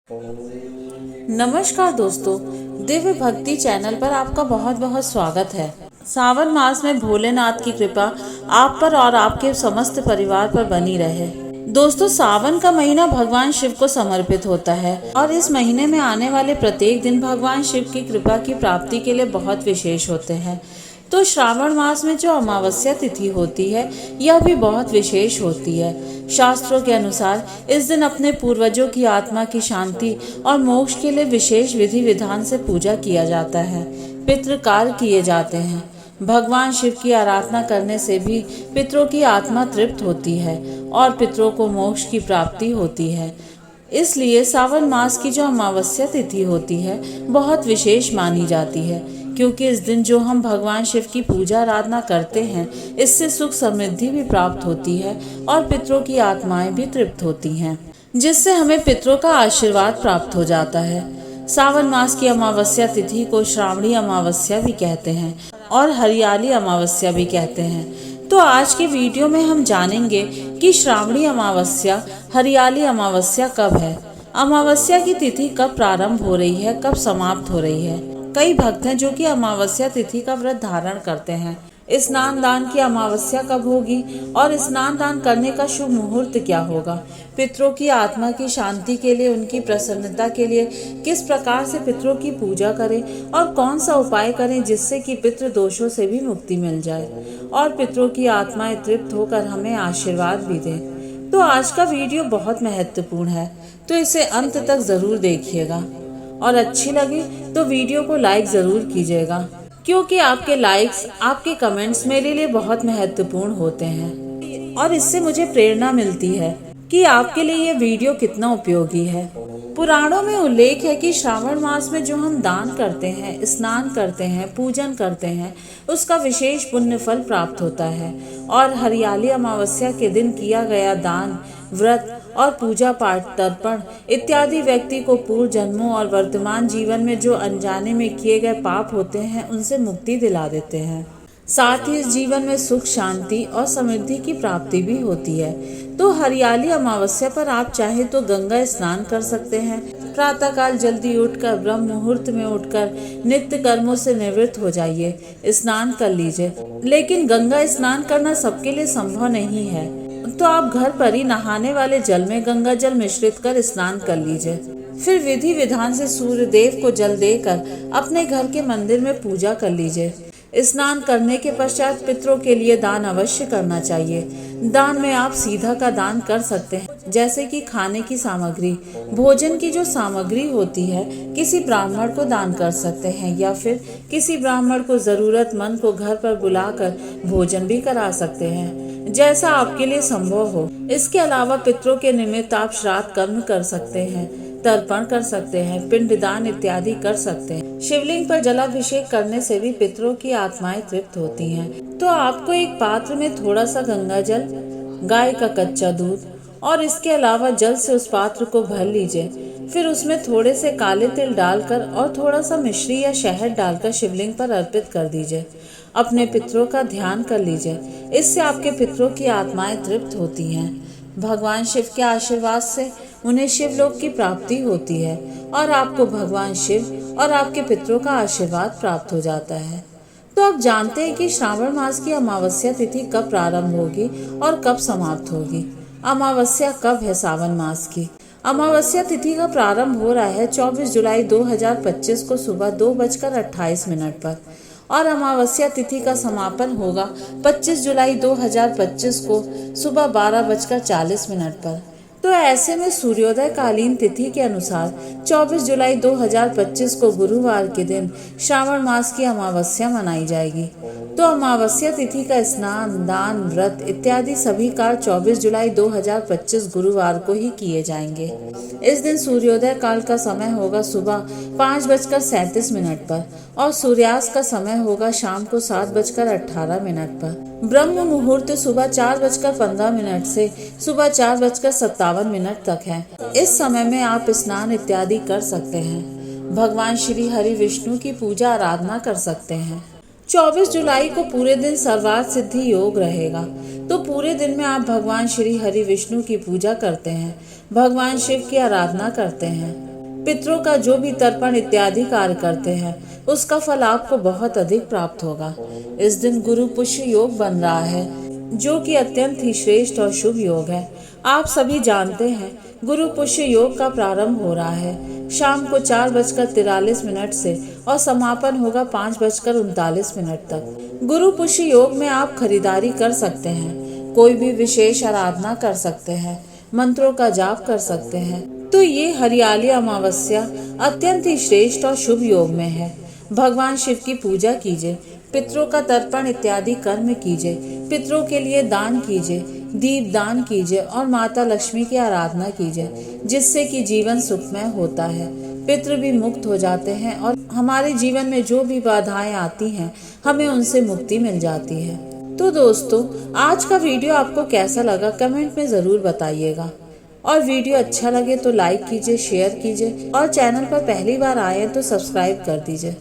नमस्कार दोस्तों, दिव्य भक्ति चैनल पर आपका बहुत बहुत स्वागत है। सावन मास में भोलेनाथ की कृपा आप पर और आपके समस्त परिवार पर बनी रहे। दोस्तों, सावन का महीना भगवान शिव को समर्पित होता है और इस महीने में आने वाले प्रत्येक दिन भगवान शिव की कृपा की प्राप्ति के लिए बहुत विशेष होते हैं। तो श्रावण मास में जो अमावस्या तिथि होती है, यह भी बहुत विशेष होती है। शास्त्रों के अनुसार इस दिन अपने पूर्वजों की आत्मा की शांति और मोक्ष के लिए विशेष विधि विधान से पूजा किया जाता है, पितृकार किए जाते हैं। भगवान शिव की आराधना करने से भी पितरों की आत्मा तृप्त होती है और पितरों को मोक्ष की प्राप्ति होती है। इसलिए सावन मास की जो अमावस्या तिथि होती है, बहुत विशेष मानी जाती है, क्योंकि इस दिन जो हम भगवान शिव की पूजा आराधना करते हैं, इससे सुख समृद्धि भी प्राप्त होती है और पितरों की आत्माएं भी तृप्त होती हैं, जिससे हमें पितरों का आशीर्वाद प्राप्त हो जाता है। सावन मास की अमावस्या तिथि को श्रावणी अमावस्या भी कहते हैं और हरियाली अमावस्या भी कहते हैं। तो आज के वीडियो में हम जानेंगे कि श्रावणी अमावस्या, हरियाली अमावस्या कब है, अमावस्या की तिथि कब प्रारंभ हो रही है, कब समाप्त हो रही है। कई भक्त हैं जो कि अमावस्या तिथि का व्रत धारण करते हैं। स्नान दान की अमावस्या कब होगी और स्नान दान करने का शुभ मुहूर्त क्या होगा, पितरों की आत्मा की शांति के लिए, उनकी प्रसन्नता के लिए किस प्रकार से पितरों की पूजा करें और कौन सा उपाय करें जिससे कि पितृ दोषों से भी मुक्ति मिल जाए और पितरों की आत्माएं तृप्त होकर हमें आशीर्वाद भी दें। तो आज का वीडियो बहुत महत्वपूर्ण है, तो इसे अंत तक जरूर देखिएगा और अच्छी लगे तो वीडियो को लाइक जरूर कीजिएगा, क्योंकि आपके लाइक्स, आपके कमेंट्स मेरे लिए बहुत महत्वपूर्ण होते हैं और इससे मुझे प्रेरणा मिलती है कि आपके लिए ये वीडियो कितना उपयोगी है। पुराणों में उल्लेख है कि श्रावण मास में जो हम दान करते हैं, स्नान करते हैं, पूजन करते हैं, उसका विशेष पुण्य फल प्राप्त होता है और हरियाली अमावस्या के दिन किया गया दान, व्रत और पूजा पाठ, तर्पण इत्यादि व्यक्ति को पूर्व जन्मों और वर्तमान जीवन में जो अनजाने में किए गए पाप होते हैं, उनसे मुक्ति दिला देते हैं। साथ ही इस जीवन में सुख, शांति और समृद्धि की प्राप्ति भी होती है। तो हरियाली अमावस्या पर आप चाहे तो गंगा स्नान कर सकते हैं। प्रातःकाल जल्दी उठकर, ब्रह्म मुहूर्त में उठकर नित्य कर्मों से निवृत्त हो जाइए, स्नान कर लीजिए। लेकिन गंगा स्नान करना सबके लिए संभव नहीं है, तो आप घर पर ही नहाने वाले जल में गंगा जल मिश्रित कर स्नान कर लीजिए। फिर विधि विधान से सूर्य देव को जल देकर अपने घर के मंदिर में पूजा कर लीजिए। स्नान करने के पश्चात पितरों के लिए दान अवश्य करना चाहिए। दान में आप सीधा का दान कर सकते हैं, जैसे कि खाने की सामग्री, भोजन की जो सामग्री होती है, किसी ब्राह्मण को दान कर सकते हैं या फिर किसी ब्राह्मण को, जरूरतमंद को घर पर बुलाकर भोजन भी करा सकते हैं, जैसा आपके लिए संभव हो। इसके अलावा पितरों के निमित्त आप श्राद्ध कर्म कर सकते हैं, तर्पण कर सकते हैं, पिंडदान इत्यादि कर सकते हैं। शिवलिंग पर जलाभिषेक करने से भी पितरों की आत्माएं तृप्त होती हैं। तो आपको एक पात्र में थोड़ा सा गंगा जल, गाय का कच्चा दूध और इसके अलावा जल से उस पात्र को भर लीजिए। फिर उसमें थोड़े से काले तिल डालकर और थोड़ा सा मिश्री या शहद डालकर शिवलिंग पर अर्पित कर दीजिए। अपने पितरों का ध्यान कर लीजिए, इससे आपके पितरों की आत्माएं तृप्त होती हैं। भगवान शिव के आशीर्वाद से उन्हें शिवलोक की प्राप्ति होती है और आपको भगवान शिव और आपके पितरों का आशीर्वाद प्राप्त हो जाता है। तो अब जानते हैं कि श्रावण मास की अमावस्या तिथि कब प्रारंभ होगी और कब समाप्त होगी। अमावस्या कब है सावन मास की? अमावस्या तिथि का प्रारंभ हो रहा है 24 जुलाई 2025 को सुबह 2:28 पर और अमावस्या तिथि का समापन होगा 25 जुलाई 2025 को सुबह 12:40 पर। तो ऐसे में सूर्योदय कालीन तिथि के अनुसार 24 जुलाई 2025 को गुरुवार के दिन श्रावण मास की अमावस्या मनाई जाएगी। तो अमावस्या तिथि का स्नान, दान, व्रत इत्यादि सभी कार्य 24 जुलाई 2025 गुरुवार को ही किए जाएंगे। इस दिन सूर्योदय काल का समय होगा सुबह 5:37 पर और सूर्यास्त का समय होगा शाम को 7:18 पर। ब्रह्म मुहूर्त सुबह 4:15 से सुबह 4:57 तक है। इस समय में आप स्नान इत्यादि कर सकते हैं, भगवान श्री हरि विष्णु की पूजा आराधना कर सकते हैं। 24 जुलाई को पूरे दिन सर्वार्थ सिद्धि योग रहेगा, तो पूरे दिन में आप भगवान श्री हरि विष्णु की पूजा करते हैं, भगवान शिव की आराधना करते हैं। पितरों का जो भी तर्पण इत्यादि कार्य करते हैं उसका फल आपको बहुत अधिक प्राप्त होगा। इस दिन गुरु पुष्य योग बन रहा है जो कि अत्यंत ही श्रेष्ठ और शुभ योग है। आप सभी जानते हैं गुरु पुष्य योग का प्रारंभ हो रहा है शाम को 4:43 से और समापन होगा 5:39 तक। गुरु पुष्य योग में आप खरीदारी कर सकते हैं, कोई भी विशेष आराधना कर सकते हैं, मंत्रों का जाप कर सकते हैं। तो ये हरियाली अमावस्या अत्यंत ही श्रेष्ठ और शुभ योग में है। भगवान शिव की पूजा कीजिए, पितरों का तर्पण इत्यादि कर्म कीजिए, पितरों के लिए दान कीजिए, दीप दान कीजिए और माता लक्ष्मी की आराधना कीजिए, जिससे कि जीवन सुखमय होता है। पितृ भी मुक्त हो जाते हैं और हमारे जीवन में जो भी बाधाएं आती हैं हमें उनसे मुक्ति मिल जाती है। तो दोस्तों, आज का वीडियो आपको कैसा लगा कमेंट में ज़रूर बताइएगा, और वीडियो अच्छा लगे तो लाइक कीजिए, शेयर कीजिए और चैनल पर पहली बार आए तो सब्सक्राइब कर दीजिए।